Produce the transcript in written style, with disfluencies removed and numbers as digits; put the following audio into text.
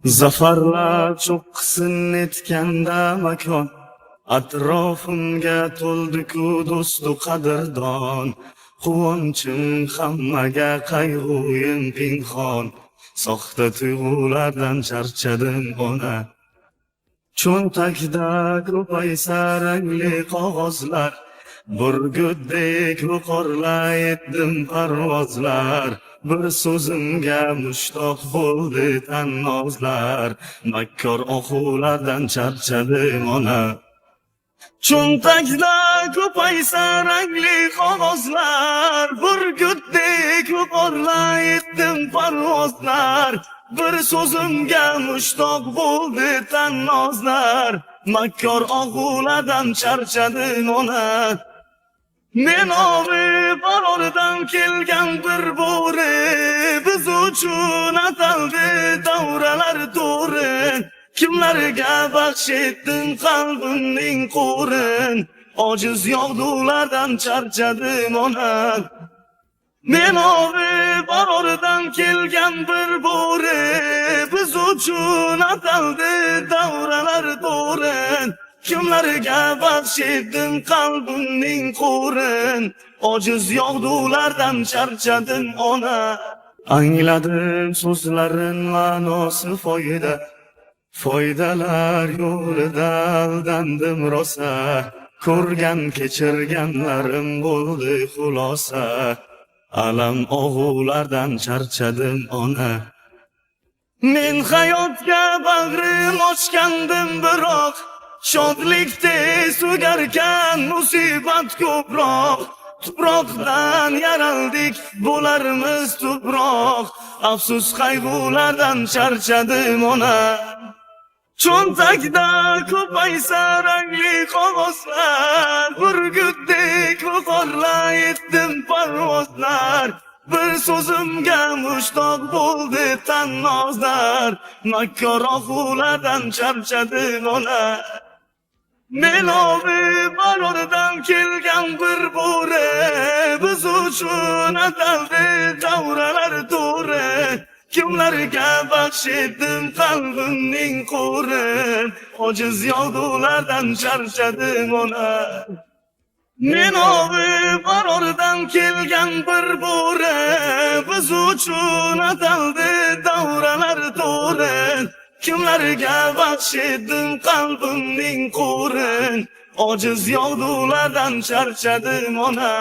Zafarlar cho'qqisi netganda makon, atrofimga to'ldi-ku do'stu qadrdon. Quvonchim hammaga, qayg'uyim pinhon, soxta tuyg'ulardan charchadim ona. Cho'ntakda ko'paysa rangli qog'ozlar, burgutdek yuqorlaydim parvozlar. Bir so'zimga mushtoq bo'ldi tannozlar, makkor oxulardan charchadim ona. Cho'ntakda ko'paysa rangli qog'ozlar, burgutdek yuqorlaydim parvozlar. Bir so'zimga mushtoq bo'ldi tannozlar, makkor og'ulardan charchadim ona. Men ovi barordan kelgan bir bo'ri, biz uchun ataldi davralar to'ri. Kimlarga baxsh etdim qalbimning qo'rin, ojiz yog'dulardan charchadim ona. Men ovi barordan kelgan bir bo'ri, biz uchun ataldi davralar to'ri. Kimlarga baxsh etdim qalbimning qo'rin, ojiz yog'dulardan charchadim ona. Angladim so'zlarin ma'nosi foyda, foydalar yo'lida aldandim rosa. Ko'rgan kechirganlarim bo'ldi xulosa, alam og'ulardan charchadim ona. Men hayotga bag'rim ochgandim biroq, shodlikda sugarkan musibat ko'proq. Tuproqdan yaraldik, bo'larmiz tuproq, afsus qayg'ulardan charchadim ona. Cho'ntakda ko'paysa rangli qog'ozlar, burgutdek yuqorlaydim parvozlar. Bir so'zimga mushtoq bo'ldi tannozlar, makkor og'ulardan charchadim ona. Men ovi barordan kelgan bir bo'ri, biz uchun ataldi davralar to'ri. Kimlarga baxsh etdim qalbimning qo'rin, ojiz yog'dulardan charchadim ona. Men ovi barordan kelgan bir bo'ri, biz uchun ataldi davralar to'ri. Kimlarga baxsh etdim qalbimning qo'rin, ojiz yog'dulardan charchadim ona.